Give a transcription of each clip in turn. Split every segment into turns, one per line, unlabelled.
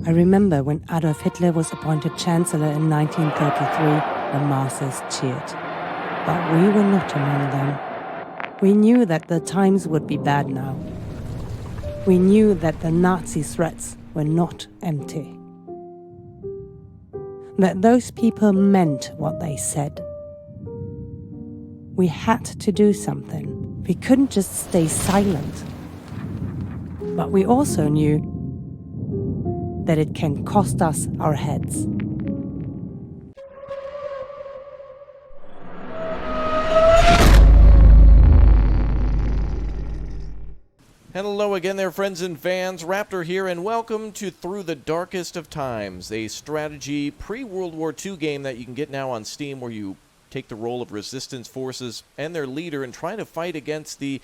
I remember when Adolf Hitler was appointed Chancellor in 1933, the masses cheered. But we were not among them. We knew that the times would be bad now. We knew that the Nazi threats were not empty. That those people meant what they said. We had to do something. We couldn't just stay silent. But we also knew that it can cost us our heads.
Hello again there, friends and fans. Raptor here, and welcome to Through the Darkest of Times, a strategy pre-World War II game that you can get now on Steam, where you take the role of resistance forces and their leader and try to fight against the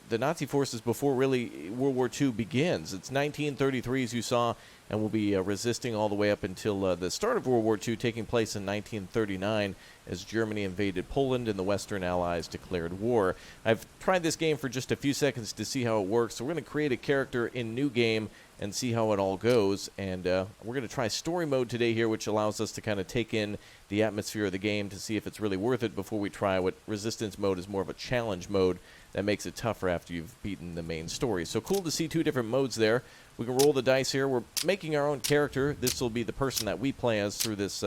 Nazi forces before really World War II begins. It's 1933, as you saw, and we'll be resisting all the way up until the start of World War II, taking place in 1939 as Germany invaded Poland and the Western Allies declared war. I've tried this game for just a few seconds to see how it works, so we're going to create a character in new game and see how it all goes. And we're going to try story mode today here, which allows us to kind of take in the atmosphere of the game to see if it's really worth it before we try what resistance mode is more of a challenge mode that makes it tougher after you've beaten the main story. So cool to see two different modes there. We can roll the dice here. We're making our own character. This will be the person that we play as through this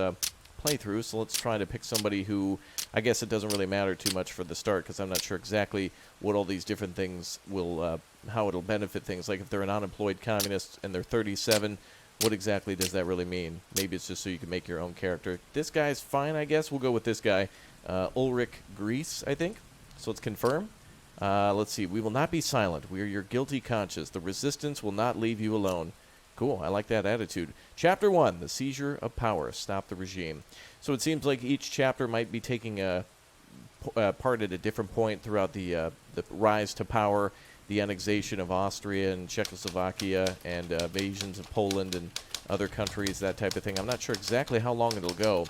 playthrough. So let's try to pick somebody who, I guess it doesn't really matter too much for the start, because I'm not sure exactly what all these different things will, how it'll benefit things. Like if they're an unemployed communist and they're 37, what exactly does that really mean? Maybe it's just so you can make your own character. This guy's fine, I guess. We'll go with this guy, Ulrich Grease, I think. So let's confirm. Let's see. We will not be silent. We are your guilty conscience. The resistance will not leave you alone. Cool. I like that attitude. Chapter 1, the Seizure of Power. Stop the regime. So it seems like each chapter might be taking a part at a different point throughout the rise to power, the annexation of Austria and Czechoslovakia, and invasions of Poland and other countries, that type of thing. I'm not sure exactly how long it'll go.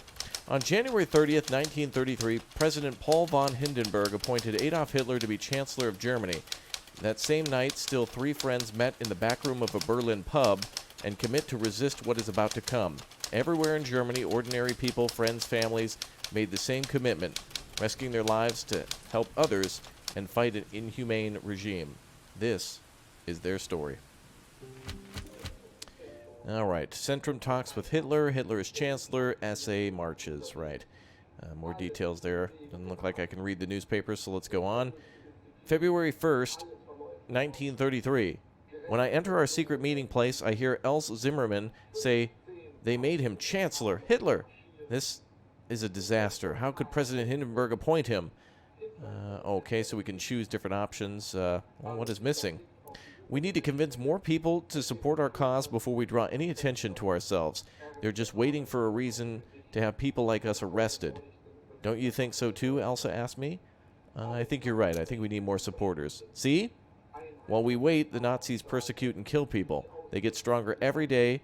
On January 30th, 1933, President Paul von Hindenburg appointed Adolf Hitler to be Chancellor of Germany. That same night, still three friends met in the back room of a Berlin pub and commit to resist what is about to come. Everywhere in Germany, ordinary people, friends, families, made the same commitment, risking their lives to help others and fight an inhumane regime. This is their story. All right, Centrum talks with Hitler. Hitler is Chancellor. SA marches. Right. More details there. Doesn't look like I can read the newspaper, so let's go on. February 1st, 1933. When I enter our secret meeting place, I hear Els Zimmermann say, "They made him Chancellor. Hitler! This is a disaster. How could President Hindenburg appoint him?" Okay, so we can choose different options. Well, what is missing? We need to convince more people to support our cause before we draw any attention to ourselves. They're just waiting for a reason to have people like us arrested. Don't you think so too? Elsa asked me. I think you're right. I think we need more supporters. See? While we wait, the Nazis persecute and kill people. They get stronger every day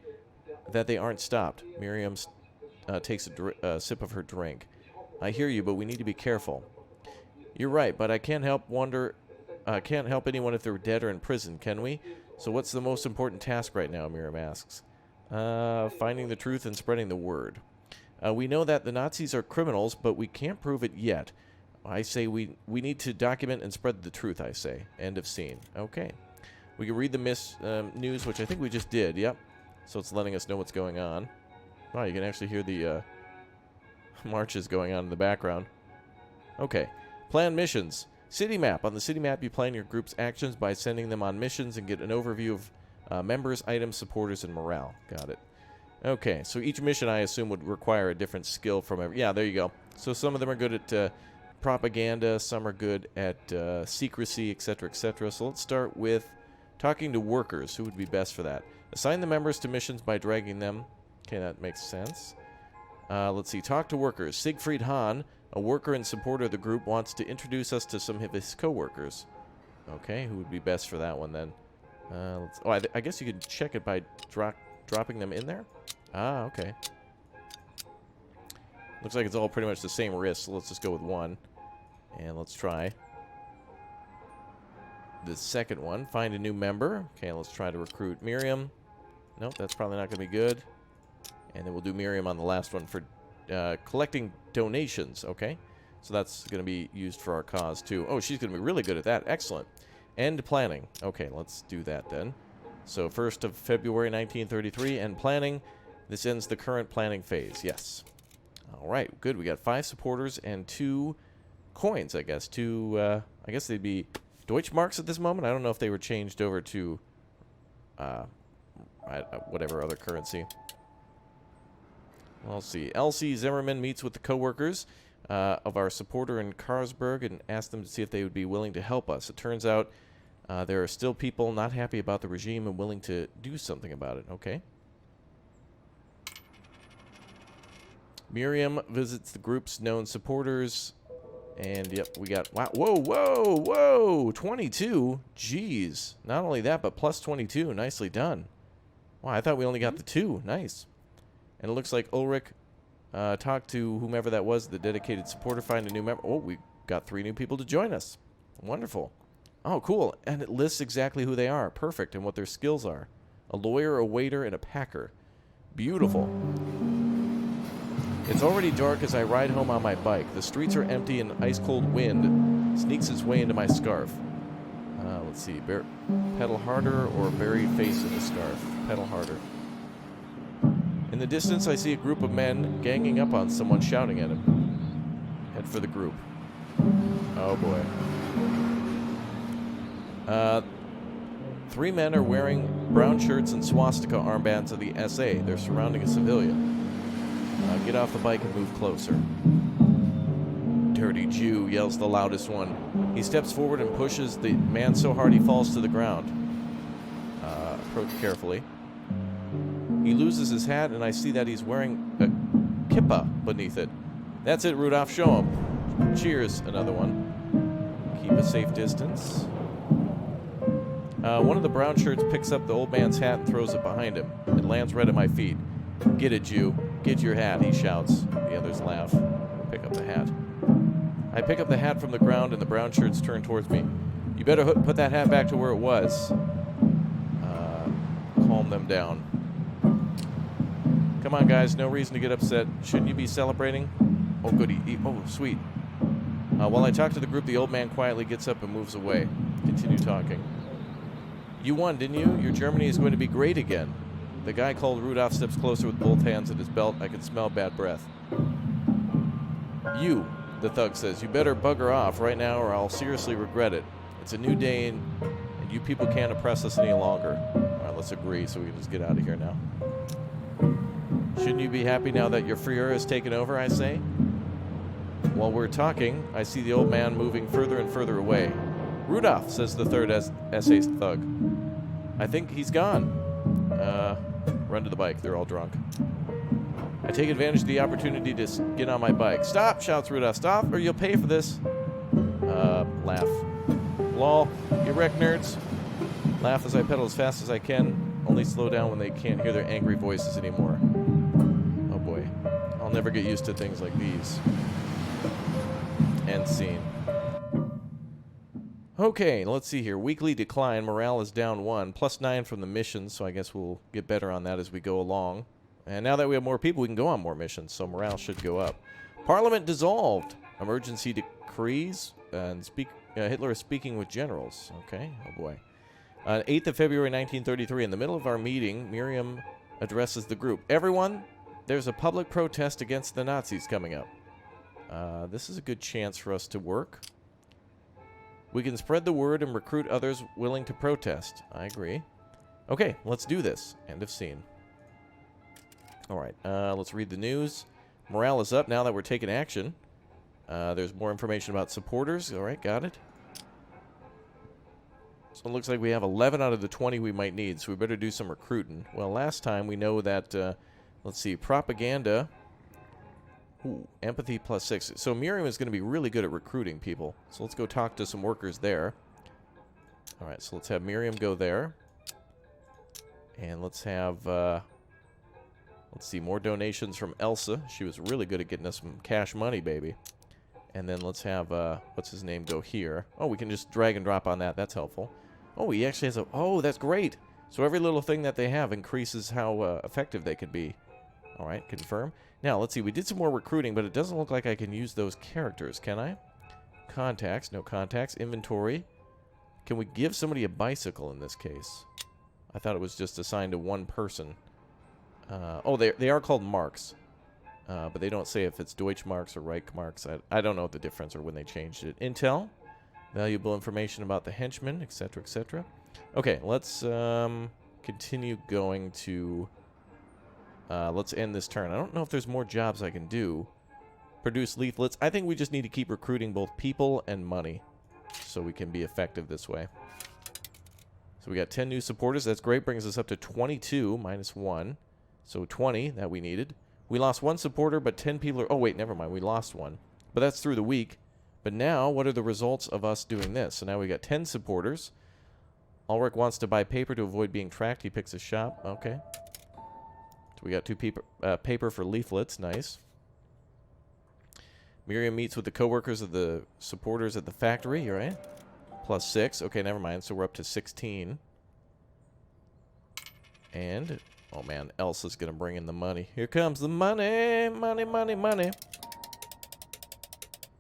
that they aren't stopped. Miriam takes a sip of her drink. I hear you, but we need to be careful. You're right, but I can't help anyone if they're dead or in prison, can we? So what's the most important task right now, Miriam asks. Finding the truth and spreading the word. We know that the Nazis are criminals, but we can't prove it yet. I say we need to document and spread the truth, I say. End of scene. Okay. We can read the news, which I think we just did. Yep. So it's letting us know what's going on. Wow, you can actually hear the marches going on in the background. Okay. Plan missions. City map. On the city map, you plan your group's actions by sending them on missions and get an overview of members, items, supporters, and morale. Got it. Okay, so each mission, I assume, would require a different skill from every... Yeah, there you go. So some of them are good at propaganda, some are good at secrecy, etc., etc. So let's start with talking to workers. Who would be best for that? Assign the members to missions by dragging them. Okay, that makes sense. Let's see. Talk to workers. Siegfried Hahn, a worker and supporter of the group, wants to introduce us to some of his co-workers. Okay, who would be best for that one then? I guess you could check it by dropping them in there? Ah, okay. Looks like it's all pretty much the same risk, so let's just go with one. And let's try the second one. Find a new member. Okay, let's try to recruit Miriam. Nope, that's probably not going to be good. And then we'll do Miriam on the last one for collecting donations. Okay. So that's going to be used for our cause, too. Oh, she's going to be really good at that. Excellent. End planning. Okay, let's do that then. So 1st of February 1933, end planning. This ends the current planning phase. Yes. All right, good. We got 5 supporters and 2 coins, I guess. 2, I guess they'd be Deutschmarks at this moment. I don't know if they were changed over to whatever other currency. Well, let's see. Elsie Zimmerman meets with the co-workers of our supporter in Karlsberg and asked them to see if they would be willing to help us. It turns out there are still people not happy about the regime and willing to do something about it. Okay. Miriam visits the group's known supporters. And, yep, we got... Wow, whoa! 22? Jeez. Not only that, but plus 22. Nicely done. Wow, I thought we only got the 2. Nice. And it looks like Ulrich talked to whomever that was, the dedicated supporter, find a new member. Oh, we got 3 new people to join us. Wonderful. Oh, cool. And it lists exactly who they are. Perfect. And what their skills are. A lawyer, a waiter, and a packer. Beautiful. It's already dark as I ride home on my bike. The streets are empty and ice-cold wind sneaks its way into my scarf. Let's see. Pedal harder or bury face in the scarf? Pedal harder. In the distance, I see a group of men ganging up on someone shouting at him. Head for the group. Oh, boy. 3 men are wearing brown shirts and swastika armbands of the SA. They're surrounding a civilian. Get off the bike and move closer. Dirty Jew, yells the loudest one. He steps forward and pushes the man so hard he falls to the ground. Approach carefully. He loses his hat, and I see that he's wearing a kippa beneath it. That's it, Rudolph. Show him. Cheers, another one. Keep a safe distance. One of the brown shirts picks up the old man's hat and throws it behind him. It lands right at my feet. Get it, Jew. Get your hat, he shouts. The others laugh. Pick up the hat. I pick up the hat from the ground, and the brown shirts turn towards me. You better put that hat back to where it was. Calm them down. Come on, guys. No reason to get upset. Shouldn't you be celebrating? Oh, goody. Oh, sweet. While I talk to the group, the old man quietly gets up and moves away. Continue talking. You won, didn't you? Your Germany is going to be great again. The guy called Rudolph steps closer with both hands at his belt. I can smell bad breath. You, the thug says, you better bugger off right now or I'll seriously regret it. It's a new day and you people can't oppress us any longer. All right, let's agree so we can just get out of here now. Shouldn't you be happy now that your Führer has taken over, I say? While we're talking, I see the old man moving further and further away. Rudolph, says the third SA thug. I think he's gone. Run to the bike. They're all drunk. I take advantage of the opportunity to get on my bike. Stop, shouts Rudolph. Stop, or you'll pay for this. Laugh. Lol, you wreck nerds. Laugh as I pedal as fast as I can. Only slow down when they can't hear their angry voices anymore. Oh boy. I'll never get used to things like these. End scene. Okay, let's see here. Weekly decline. Morale is down 1. Plus 9 from the missions, so I guess we'll get better on that as we go along. And now that we have more people, we can go on more missions, so morale should go up. Parliament dissolved. Emergency decrees. And Hitler is speaking with generals. Okay, oh boy. 8th of February 1933, in the middle of our meeting, Miriam addresses the group. Everyone, there's a public protest against the Nazis coming up. This is a good chance for us to work. We can spread the word and recruit others willing to protest. I agree. Okay, let's do this. End of scene. All right, let's read the news. Morale is up now that we're taking action. There's more information about supporters. All right, got it. So it looks like we have 11 out of the 20 we might need, so we better do some recruiting. Well, last time we know that, let's see, propaganda. Ooh, empathy plus 6. So Miriam is going to be really good at recruiting people. So let's go talk to some workers there. All right, so let's have Miriam go there. And let's have, let's see, more donations from Elsa. She was really good at getting us some cash money, baby. And then let's have, what's his name, go here. Oh, we can just drag and drop on that. That's helpful. Oh, he actually has a, oh, that's great. So every little thing that they have increases how effective they can be. All right, confirm. Now, let's see. We did some more recruiting, but it doesn't look like I can use those characters, can I? Contacts. No contacts. Inventory. Can we give somebody a bicycle in this case? I thought it was just assigned to one person. Oh, they are called marks. But they don't say if it's Deutsch marks or Reich marks. I don't know what the difference or when they changed it. Intel. Valuable information about the henchmen, etc., etc. Okay, let's continue going to... let's end this turn. I don't know if there's more jobs I can do. Produce leaflets. I think we just need to keep recruiting both people and money so we can be effective this way. So we got 10 new supporters. That's great. Brings us up to 22 minus 1. So 20 that we needed. We lost one supporter, but 10 people are... Oh, wait, never mind. We lost one. But that's through the week. But now, what are the results of us doing this? So now we got 10 supporters. Ulrich wants to buy paper to avoid being tracked. He picks a shop. Okay. So we got 2 paper for leaflets. Nice. Miriam meets with the co-workers of the supporters at the factory. Right? Plus 6. Okay, never mind. So we're up to 16. And... Oh, man. Elsa's going to bring in the money. Here comes the money. Money, money, money.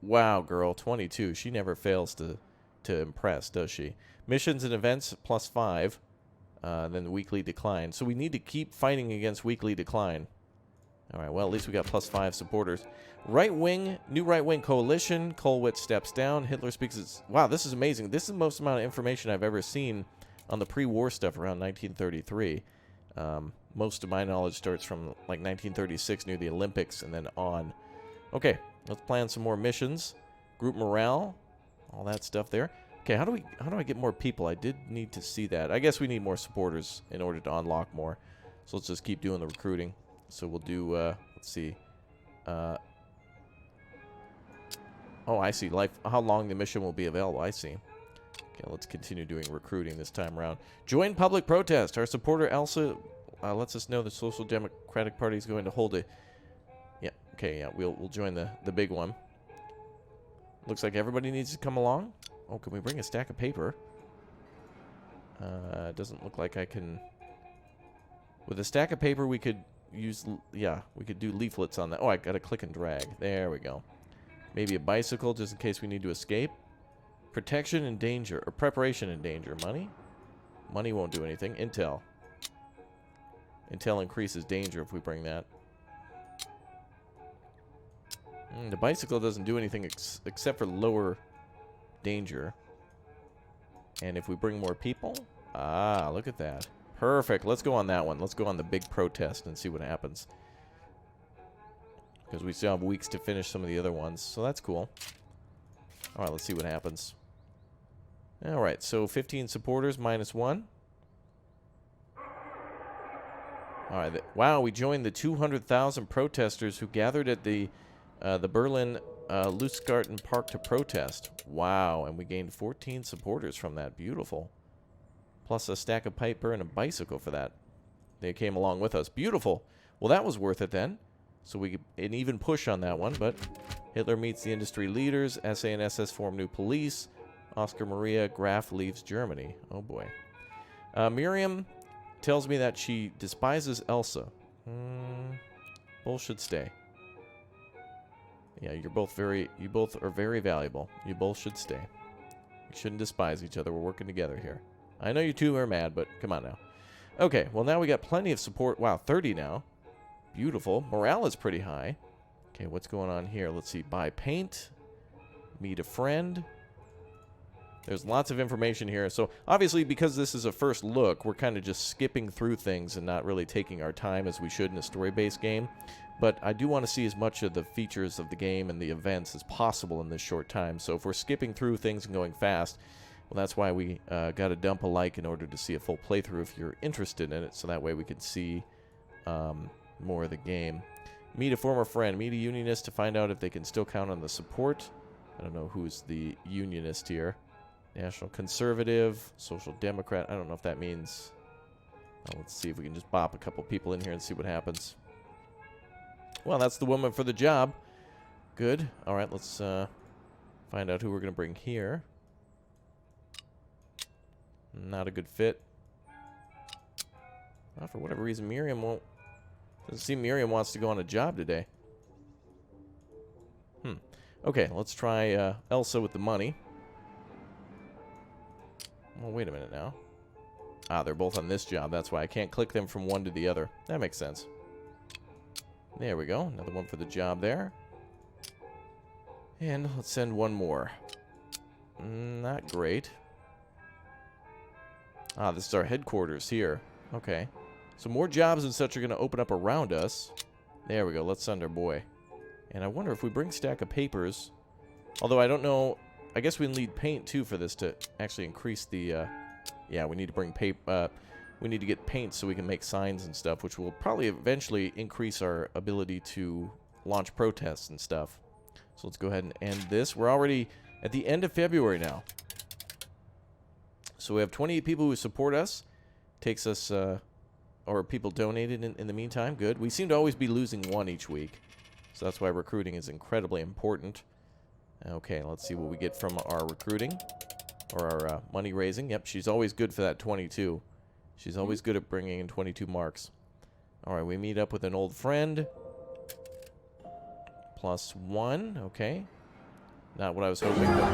Wow, girl. 22. She never fails to impress, does she? Missions and events, plus 5. Then weekly decline. So we need to keep fighting against weekly decline. All right, well, at least we got plus 5 supporters. Right wing, new right wing coalition. Kollwitz steps down. Hitler speaks. Wow, this is amazing. This is the most amount of information I've ever seen on the pre-war stuff around 1933. Most of my knowledge starts from like 1936 near the Olympics and then on. Okay, let's plan some more missions. Group morale, all that stuff there. Okay, how do I get more people? I did need to see that. I guess we need more supporters in order to unlock more. So let's just keep doing the recruiting. So we'll do, let's see. Oh, I see. How long the mission will be available. I see. Okay, let's continue doing recruiting this time around. Join public protest. Our supporter Elsa lets us know the Social Democratic Party is going to hold it. Yeah, okay, yeah, we'll join the big one. Looks like everybody needs to come along. Oh, can we bring a stack of paper? Doesn't look like I can... With a stack of paper, we could use... Yeah, we could do leaflets on that. Oh, I gotta click and drag. There we go. Maybe a bicycle, just in case we need to escape. Protection and danger. Or preparation and danger. Money? Money won't do anything. Intel. Intel increases danger if we bring that. The bicycle doesn't do anything except for lower danger. And if we bring more people... Ah, look at that. Perfect. Let's go on that one. Let's go on the big protest and see what happens. Because we still have weeks to finish some of the other ones. So that's cool. Alright, let's see what happens. Alright, so 15 supporters minus 1. Alright, wow, we joined the 200,000 protesters who gathered at the Berlin Lustgarten Park to protest. Wow, and we gained 14 supporters from that. Beautiful. Plus a stack of paper and a bicycle for that. They came along with us. Beautiful. Well, that was worth it then. So we an even push on that one, but Hitler meets the industry leaders. SA and SS form new police. Oscar Maria Graf leaves Germany. Oh boy. Miriam tells me that she despises Elsa. Both should stay. Yeah, you both are very valuable. You both should stay. You shouldn't despise each other. We're working together here. I know you two are mad, but come on now. Okay, well now we got plenty of support. Wow, 30 now. Beautiful. Morale is pretty high. Okay, what's going on here? Let's see. Buy paint. Meet a friend. There's lots of information here. So obviously, because this is a first look, we're kind of just skipping through things and not really taking our time as we should in a story-based game. But I do want to see as much of the features of the game and the events as possible in this short time. So if we're skipping through things and going fast, well, that's why we got to dump a like in order to see a full playthrough if you're interested in it. So that way we can see more of the game. Meet a former friend. Meet a unionist to find out if they can still count on the support. I don't know who's the unionist here. National Conservative, Social Democrat. I don't know if that means... let's see if we can just bop a couple people in here and see what happens. Well, that's the woman for the job. Good. All right, let's find out who we're going to bring here. Not a good fit. Well, for whatever reason, Miriam won't... Doesn't seem Miriam wants to go on a job today. Okay, let's try Elsa with the money. Well, wait a minute now. Ah, they're both on this job. That's why I can't click them from one to the other. That makes sense. There we go. Another one for the job there. And let's send one more. Not great. Ah, this is our headquarters here. Okay. So more jobs and such are going to open up around us. There we go. Let's send our boy. And I wonder if we bring stack of papers. Although I don't know. I guess we need paint too for this to actually increase the... yeah, we need to bring paper... we need to get paint so we can make signs and stuff, which will probably eventually increase our ability to launch protests and stuff. So let's go ahead and end this. We're already at the end of February now. So we have 28 people who support us. Takes us... or people donated in the meantime. Good. We seem to always be losing one each week. So that's why recruiting is incredibly important. Okay, let's see what we get from our recruiting. Or our money raising. Yep, she's always good for that 22. She's always good at bringing in 22 marks. Alright, we meet up with an old friend. +1, okay. Not what I was hoping, but...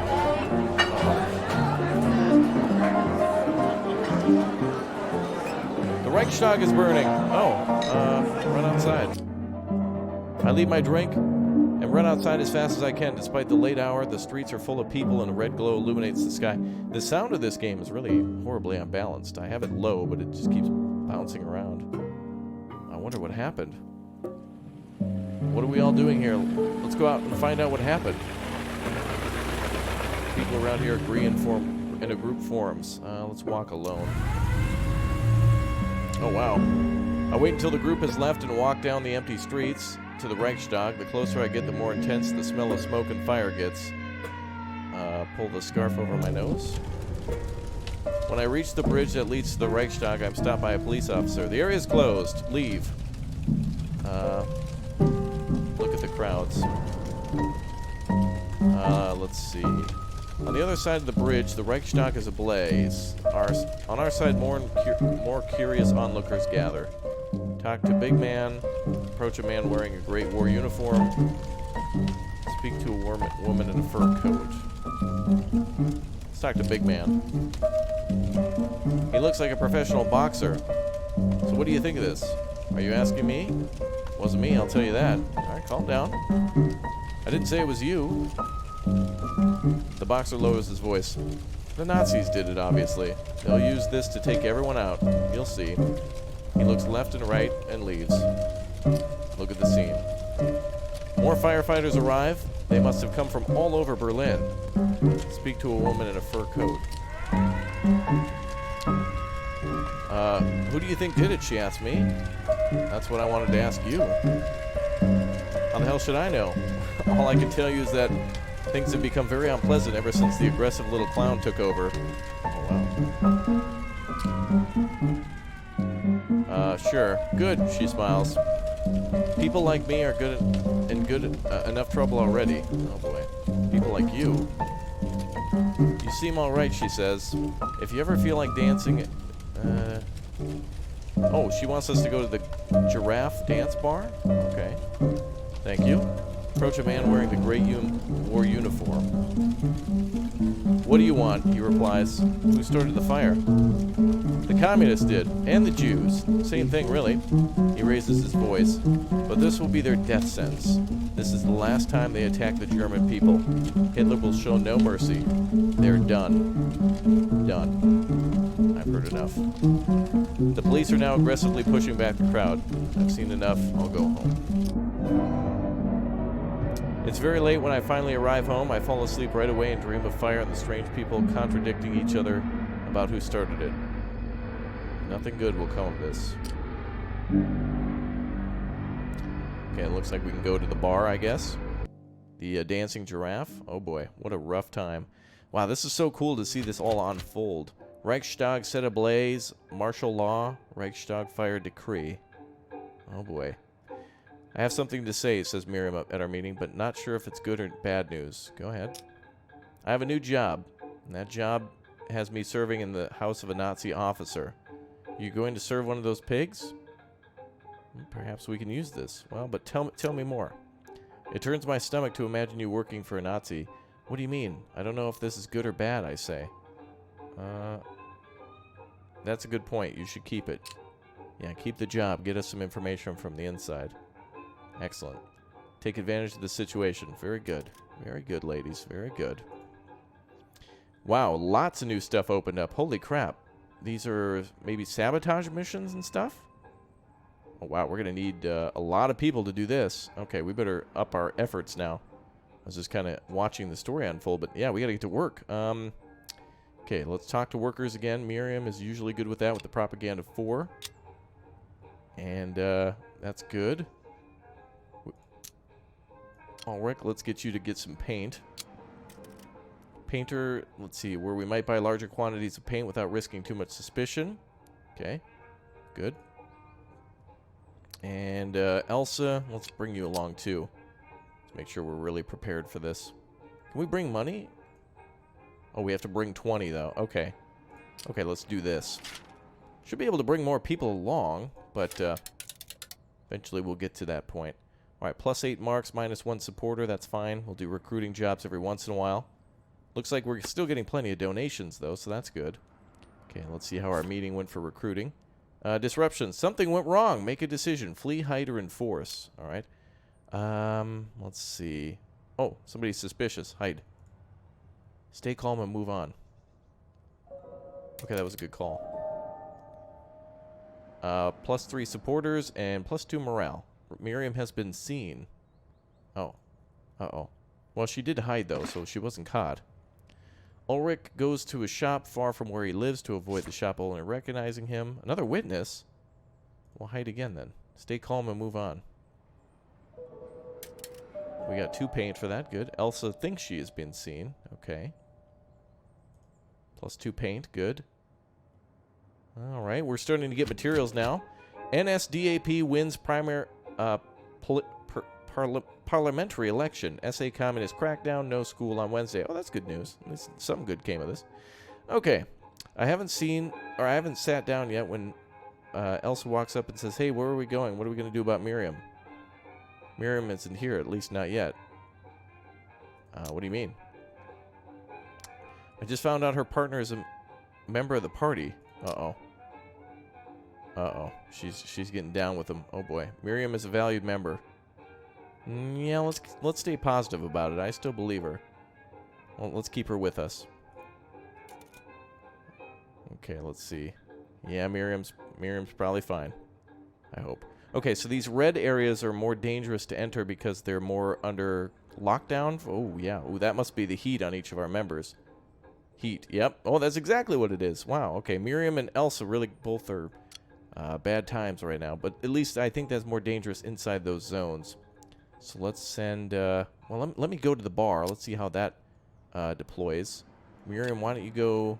The Reichstag is burning. Run outside. I leave my drink and run outside as fast as I can. Despite the late hour, the streets are full of people and a red glow illuminates the sky. The sound of this game is really horribly unbalanced. I have it low, but it just keeps bouncing around. I wonder what happened. What are we all doing here? Let's go out and find out what happened. People around here agree in a group forums. Let's walk alone. Oh, wow. I wait until the group has left and walk down the empty streets to the Reichstag. The closer I get, the more intense the smell of smoke and fire gets. Pull the scarf over my nose. When I reach the bridge that leads to the Reichstag, I'm stopped by a police officer. The area is closed. Leave. Look at the crowds. Let's see. On the other side of the bridge, the Reichstag is ablaze. On our side, more curious onlookers gather. Talk to big man. Approach a man wearing a great war uniform. Speak to a woman in a fur coat. Let's talk to big man. He looks like a professional boxer. So what do you think of this? Are you asking me? Wasn't me, I'll tell you that. Alright, calm down. I didn't say it was you. The boxer lowers his voice. The Nazis did it, obviously. They'll use this to take everyone out. You'll see. He looks left and right and leaves. Look at the scene. More firefighters arrive. They must have come from all over Berlin. Speak to a woman in a fur coat. Who do you think did it? She asked me. That's what I wanted to ask you. How the hell should I know? All I can tell you is that things have become very unpleasant ever since the aggressive little clown took over. Oh, wow. Sure. Good, she smiles. People like me are good enough trouble already. Oh, boy. People like you. You seem all right, she says. If you ever feel like dancing... Oh, she wants us to go to the giraffe dance bar? Okay. Thank you. Approach a man wearing the gray war uniform. What do you want? He replies. Who started the fire? The communists did, and the Jews. Same thing, really. He raises his voice. But this will be their death sentence. This is the last time they attack the German people. Hitler will show no mercy. They're done. Done. I've heard enough. The police are now aggressively pushing back the crowd. I've seen enough. I'll go home. It's very late when I finally arrive home. I fall asleep right away and dream of fire and the strange people contradicting each other about who started it. Nothing good will come of this. Okay, it looks like we can go to the bar, I guess. The dancing giraffe. Oh boy, what a rough time. Wow, this is so cool to see this all unfold. Reichstag set ablaze, martial law, Reichstag fire decree. Oh boy. I have something to say, says Miriam at our meeting, but not sure if it's good or bad news. Go ahead. I have a new job, and that job has me serving in the house of a Nazi officer. You going to serve one of those pigs? Perhaps we can use this. Well, but tell me more. It turns my stomach to imagine you working for a Nazi. What do you mean? I don't know if this is good or bad, I say. That's a good point. You should keep it. Yeah, keep the job. Get us some information from the inside. Excellent. Take advantage of the situation. Very good. Very good, ladies. Very good. Wow, lots of new stuff opened up. Holy crap. These are maybe sabotage missions and stuff? Oh, wow, we're going to need a lot of people to do this. Okay, we better up our efforts now. I was just kind of watching the story unfold, but yeah, we got to get to work. Okay, let's talk to workers again. Miriam is usually good with that with the propaganda 4. And that's good. Ulrich, let's get you to get some paint. Painter, let's see, where we might buy larger quantities of paint without risking too much suspicion. Okay, good. And Elsa, let's bring you along too. Let's make sure we're really prepared for this. Can we bring money? Oh, we have to bring 20 though. Okay. Okay, let's do this. Should be able to bring more people along, but eventually we'll get to that point. Alright, +8 marks, -1 supporter, that's fine. We'll do recruiting jobs every once in a while. Looks like we're still getting plenty of donations though, so that's good. Okay, let's see how our meeting went for recruiting. Disruption. Something went wrong. Make a decision. Flee, hide, or enforce. Alright. Let's see. Oh, somebody's suspicious. Hide. Stay calm and move on. Okay, that was a good call. +3 supporters and +2 morale. Miriam has been seen. Oh. Uh-oh. Well, she did hide, though, so she wasn't caught. Ulrich goes to a shop far from where he lives to avoid the shop owner recognizing him. Another witness? Well, hide again, then. Stay calm and move on. We got 2 paint for that. Good. Elsa thinks she has been seen. Okay. +2 paint. Good. Alright, we're starting to get materials now. NSDAP wins primary parliamentary election. SA communist crackdown. No school on Wednesday. Oh, that's good news. At least something good came of this. Okay. I haven't sat down yet when Elsa walks up and says, hey, where are we going? What are we going to do about Miriam? Miriam isn't here, at least not yet. What do you mean? I just found out her partner is a member of the party. Uh-oh. Uh-oh. She's getting down with him. Oh, boy. Miriam is a valued member. Yeah, let's stay positive about it. I still believe her. Well, let's keep her with us. Okay, let's see. Yeah, Miriam's probably fine. I hope. Okay, so these red areas are more dangerous to enter because they're more under lockdown. Oh, yeah. Oh, that must be the heat on each of our members. Heat. Yep. Oh, that's exactly what it is. Wow. Okay, Miriam and Elsa really both are bad times right now. But at least I think that's more dangerous inside those zones. So let's send... well, let me go to the bar. Let's see how that deploys. Miriam, why don't you go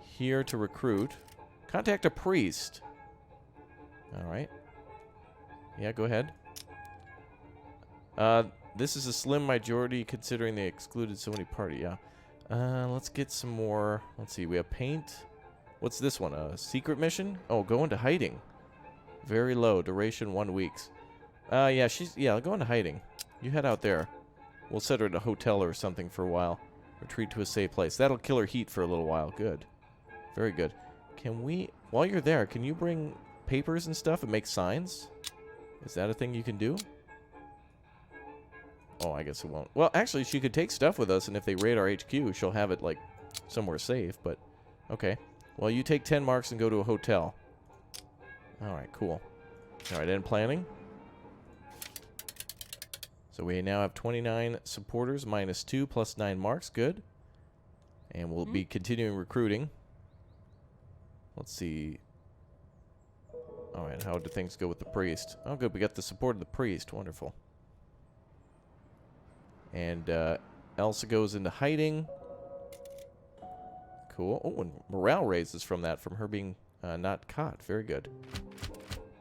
here to recruit. Contact a priest. All right. Yeah, go ahead. This is a slim majority considering they excluded so many party. Yeah. Let's get some more. Let's see. We have paint. What's this one? A secret mission? Oh, go into hiding. Very low. Duration 1 week. Yeah, go into hiding. You head out there. We'll set her at a hotel or something for a while. Retreat to a safe place. That'll kill her heat for a little while. Good. Very good. Can we... While you're there, can you bring papers and stuff and make signs? Is that a thing you can do? Oh, I guess it won't. Well, actually, she could take stuff with us, and if they raid our HQ, she'll have it, like, somewhere safe, but... Okay. Well, you take 10 marks and go to a hotel. Alright, cool. Alright, end planning. So we now have 29 supporters, -2, plus 9 marks. Good. And we'll be continuing recruiting. Let's see. Alright, how do things go with the priest? Oh, good. We got the support of the priest. Wonderful. And Elsa goes into hiding. Cool. Oh, and morale raises from that, from her being not caught. Very good.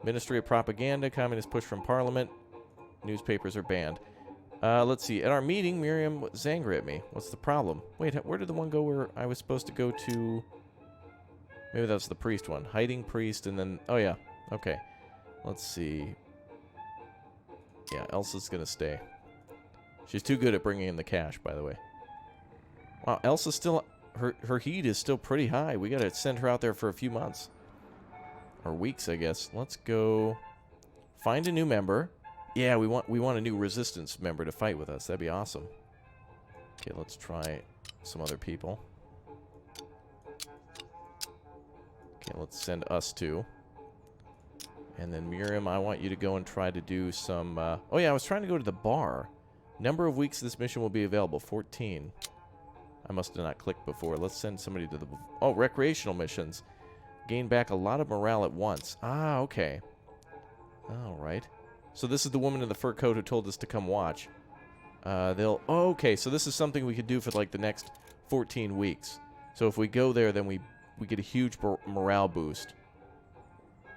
Ministry of Propaganda. Communist push from Parliament. Newspapers are banned. Let's see. At our meeting, Miriam was angry at me. What's the problem? Wait, where did the one go where I was supposed to go to... Maybe that's the priest one. Hiding priest and then... Oh, yeah. Okay. Let's see. Yeah, Elsa's gonna stay. She's too good at bringing in the cash, by the way. Wow, Elsa's still... Her heat is still pretty high. We gotta send her out there for a few months. Or weeks, I guess. Let's go... Find a new member. Yeah, we want a new resistance member to fight with us. That'd be awesome. Okay, let's try some other people. Okay, let's send us two. And then Miriam, I want you to go and try to do some... Oh yeah, I was trying to go to the bar. Number of weeks this mission will be available, 14. I must have not clicked before. Let's send somebody to the... Oh, recreational missions. Gain back a lot of morale at once. Ah, okay. Alright. So this is the woman in the fur coat who told us to come watch. Oh, okay, so this is something we could do for like the next 14 weeks. So if we go there, then we get a huge morale boost.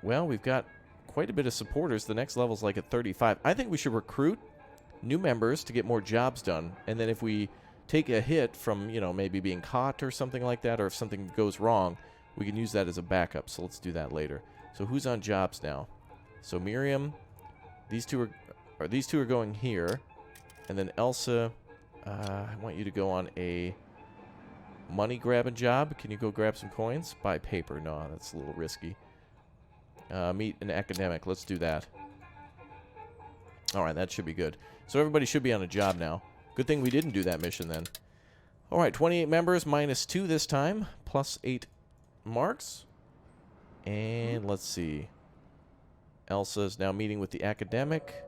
Well, we've got quite a bit of supporters. The next level's like at 35. I think we should recruit new members to get more jobs done. And then if we take a hit from, you know, maybe being caught or something like that, or if something goes wrong, we can use that as a backup. So let's do that later. So who's on jobs now? So Miriam, these two are going here. And then Elsa, I want you to go on a money grabbing job. Can you go grab some coins? Buy paper. No, that's a little risky. Meet an academic. Let's do that. Alright, that should be good. So everybody should be on a job now. Good thing we didn't do that mission then. Alright, 28 members, -2 this time. Plus 8 marks. And let's see. Elsa's now meeting with the academic.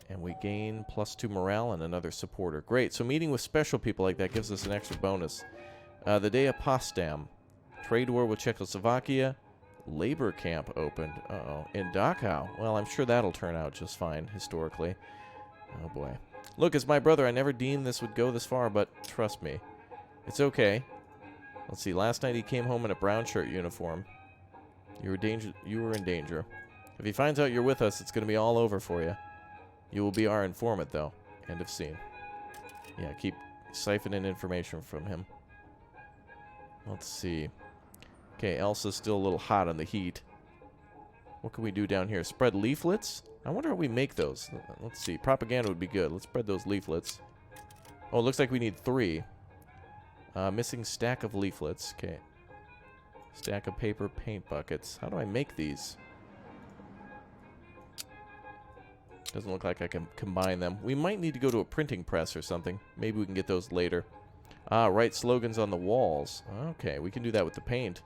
And we gain +2 morale and another supporter. Great, so meeting with special people like that gives us an extra bonus. The day of Potsdam. Trade war with Czechoslovakia. Labor camp opened. Uh-oh. In Dachau. Well, I'm sure that'll turn out just fine, historically. Oh, boy. Look, as my brother, I never deemed this would go this far, but trust me. It's okay. Let's see, last night he came home in a brown shirt uniform. You were in danger. If he finds out you're with us, it's going to be all over for you. You will be our informant, though. End of scene. Yeah, keep siphoning information from him. Let's see. Okay, Elsa's still a little hot on the heat. What can we do down here? Spread leaflets? I wonder how we make those. Let's see. Propaganda would be good. Let's spread those leaflets. Oh, it looks like we need 3. Missing stack of leaflets. Okay. Stack of paper paint buckets. How do I make these? Doesn't look like I can combine them. We might need to go to a printing press or something. Maybe we can get those later. Write slogans on the walls. Okay, we can do that with the paint.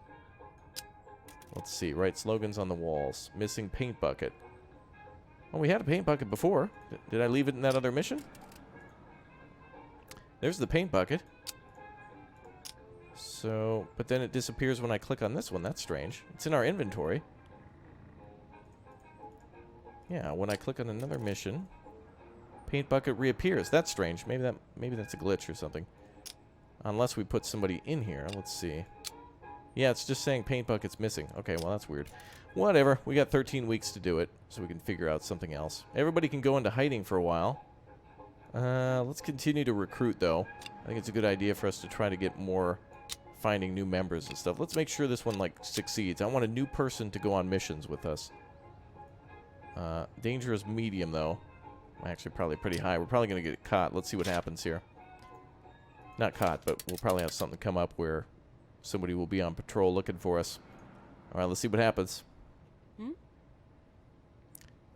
Let's see. Write slogans on the walls. Missing paint bucket. Oh, we had a paint bucket before. Did I leave it in that other mission? There's the paint bucket. So, but then it disappears when I click on this one. That's strange. It's in our inventory. Yeah, when I click on another mission, paint bucket reappears. That's strange. Maybe that's a glitch or something. Unless we put somebody in here. Let's see. Yeah, it's just saying paint bucket's missing. Okay, well, that's weird. Whatever. We got 13 weeks to do it, so we can figure out something else. Everybody can go into hiding for a while. Let's continue to recruit, though. I think it's a good idea for us to try to get more finding new members and stuff. Let's make sure this one, like, succeeds. I want a new person to go on missions with us. Danger is medium, though. Actually, probably pretty high. We're probably going to get caught. Let's see what happens here. Not caught, but we'll probably have something come up where somebody will be on patrol looking for us. Alright, let's see what happens.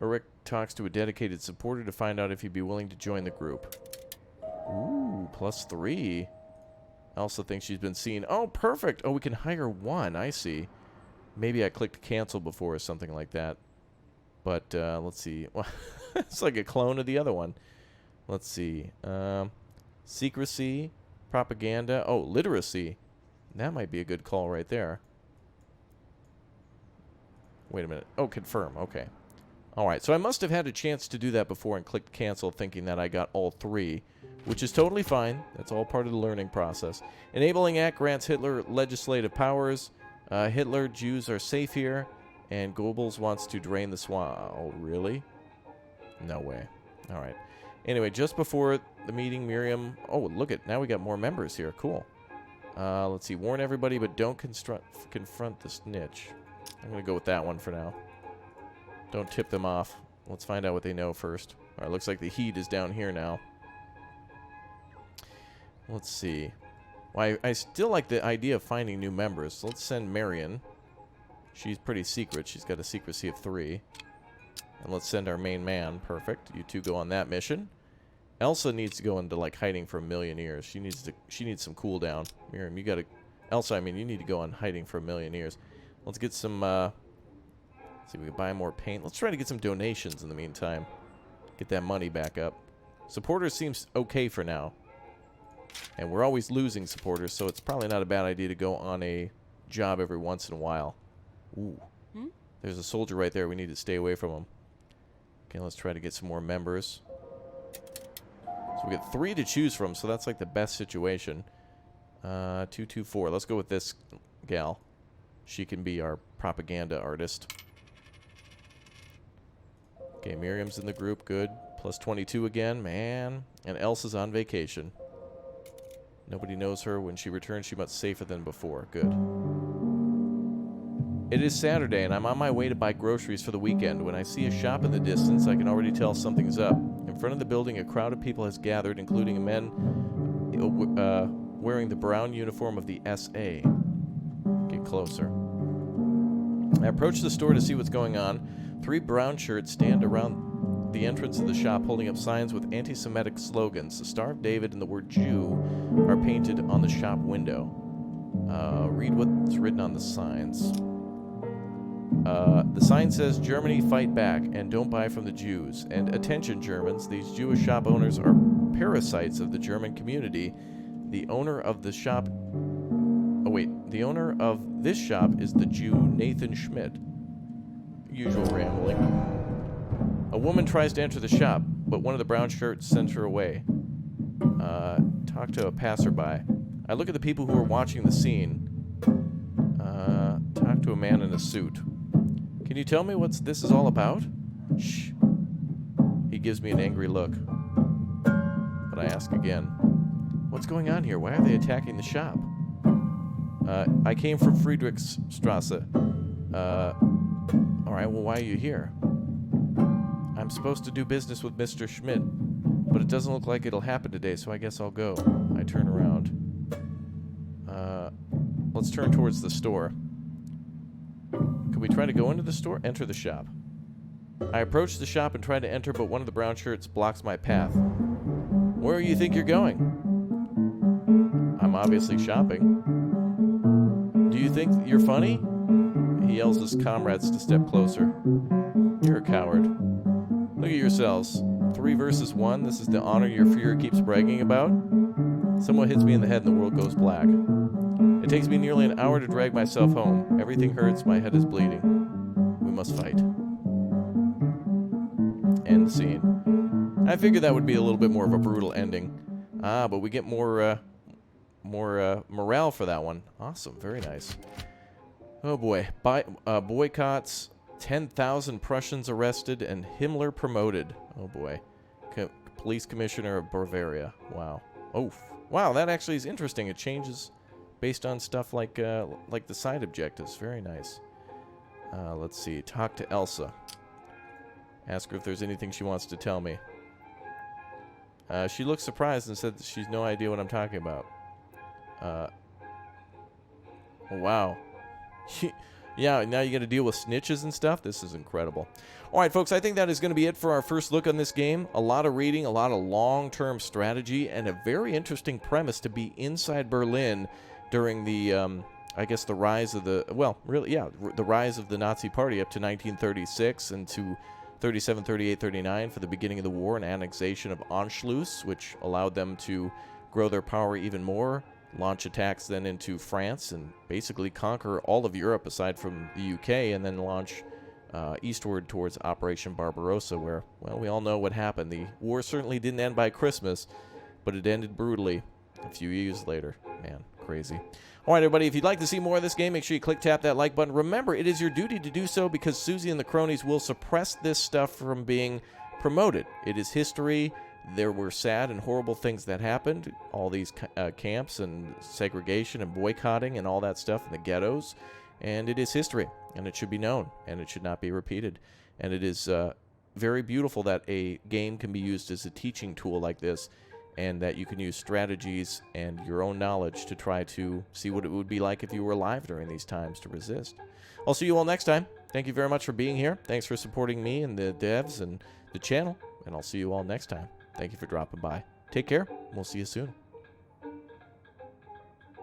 Rick talks to a dedicated supporter to find out if he'd be willing to join the group. Ooh, +3. Elsa thinks she's been seen. Oh, perfect! Oh, we can hire 1. I see. Maybe I clicked cancel before or something like that. But, let's see. Well, it's like a clone of the other one. Let's see. Secrecy, propaganda. Oh, literacy. That might be a good call right there. Wait a minute. Oh, confirm. Okay. Alright, so I must have had a chance to do that before and clicked cancel thinking that I got all 3, which is totally fine. That's all part of the learning process. Enabling Act grants Hitler legislative powers. Hitler, Jews are safe here. And Goebbels wants to drain the swamp. Oh, really? No way. Alright. Anyway, just before the meeting, Miriam... Oh, look at... Now we got more members here. Cool. Let's see. Warn everybody, but don't confront the snitch. I'm going to go with that one for now. Don't tip them off. Let's find out what they know first. All right, looks like the heat is down here now. Let's see. Well, I still like the idea of finding new members. So let's send Marion. She's pretty secret. She's got a secrecy of 3. And let's send our main man. Perfect. You two go on that mission. Elsa needs to go into, like, hiding for 1,000,000 years. She needs some cooldown. Miriam, you gotta... Elsa, I mean, you need to go on hiding for 1,000,000 years. Let's get some, let's see if we can buy more paint. Let's try to get some donations in the meantime. Get that money back up. Supporters seems okay for now. And we're always losing supporters, so it's probably not a bad idea to go on a job every once in a while. Ooh. There's a soldier right there. We need to stay away from him. Okay, let's try to get some more members. So we got 3 to choose from, so that's like the best situation. 224. Let's go with this gal. She can be our propaganda artist. Okay, Miriam's in the group. Good. Plus 22 again. Man. And Elsa's on vacation. Nobody knows her. When she returns, she's much safer than before. Good. It is Saturday, and I'm on my way to buy groceries for the weekend. When I see a shop in the distance, I can already tell something's up. In front of the building, a crowd of people has gathered, including men wearing the brown uniform of the SA. Get closer. I approach the store to see what's going on. 3 brown shirts stand around the entrance of the shop holding up signs with anti-Semitic slogans. The Star of David and the word Jew are painted on the shop window. Read what's written on the signs. The sign says, Germany, fight back, and don't buy from the Jews. And attention, Germans, these Jewish shop owners are parasites of the German community. The owner of the shop... Oh, wait. The owner of this shop is the Jew Nathan Schmidt. Usual rambling. A woman tries to enter the shop, but one of the brown shirts sends her away. Talk to a passerby. I look at the people who are watching the scene. Talk to a man in a suit. Can you tell me what this is all about? Shh. He gives me an angry look. But I ask again. What's going on here? Why are they attacking the shop? I came from Friedrichstrasse. Alright, well, why are you here? I'm supposed to do business with Mr. Schmidt, but it doesn't look like it'll happen today, so I guess I'll go. I turn around. Let's turn towards the store. Can we try to go into the store? Enter the shop. I approach the shop and try to enter, but one of the brown shirts blocks my path. Where do you think you're going? I'm obviously shopping. Do you think you're funny? He yells his comrades to step closer. You're a coward. Look at yourselves. 3 versus 1. This is the honor your Fuhrer keeps bragging about. Someone hits me in the head and the world goes black. It takes me nearly an hour to drag myself home. Everything hurts. My head is bleeding. We must fight. End scene. I figured that would be a little bit more of a brutal ending. But we get more morale for that one. Awesome. Very nice. Oh boy. Boycotts. 10,000 Prussians arrested and Himmler promoted. Oh boy. Police commissioner of Bavaria. Wow. Oh. Wow, that actually is interesting. It changes based on stuff like the side objectives. Very nice. Let's see. Talk to Elsa. Ask her if there's anything she wants to tell me. She looks surprised and said that she's no idea what I'm talking about. Oh, wow. Yeah, now you got to deal with snitches and stuff. This is incredible. All right, folks, I think that is going to be it for our first look on this game. A lot of reading, a lot of long-term strategy, and a very interesting premise to be inside Berlin during the, I guess, the rise of the, well, really, yeah, the rise of the Nazi Party up to 1936 and to 37, 38, 39 for the beginning of the war and annexation of Anschluss, which allowed them to grow their power even more. Launch attacks then into France and basically conquer all of Europe aside from the UK, and then launch eastward towards Operation Barbarossa, where, well, we all know what happened. The war certainly didn't end by Christmas, but it ended brutally a few years later. Man, crazy. All right, everybody, if you'd like to see more of this game, make sure you tap that like button. Remember, it is your duty to do so because Susie and the cronies will suppress this stuff from being promoted. It is history. There were sad and horrible things that happened, all these camps and segregation and boycotting and all that stuff in the ghettos, and it is history, and it should be known, and it should not be repeated. And it is very beautiful that a game can be used as a teaching tool like this, and that you can use strategies and your own knowledge to try to see what it would be like if you were alive during these times to resist. I'll see you all next time. Thank you very much for being here. Thanks for supporting me and the devs and the channel, and I'll see you all next time. Thank you for dropping by. Take care. We'll see you soon.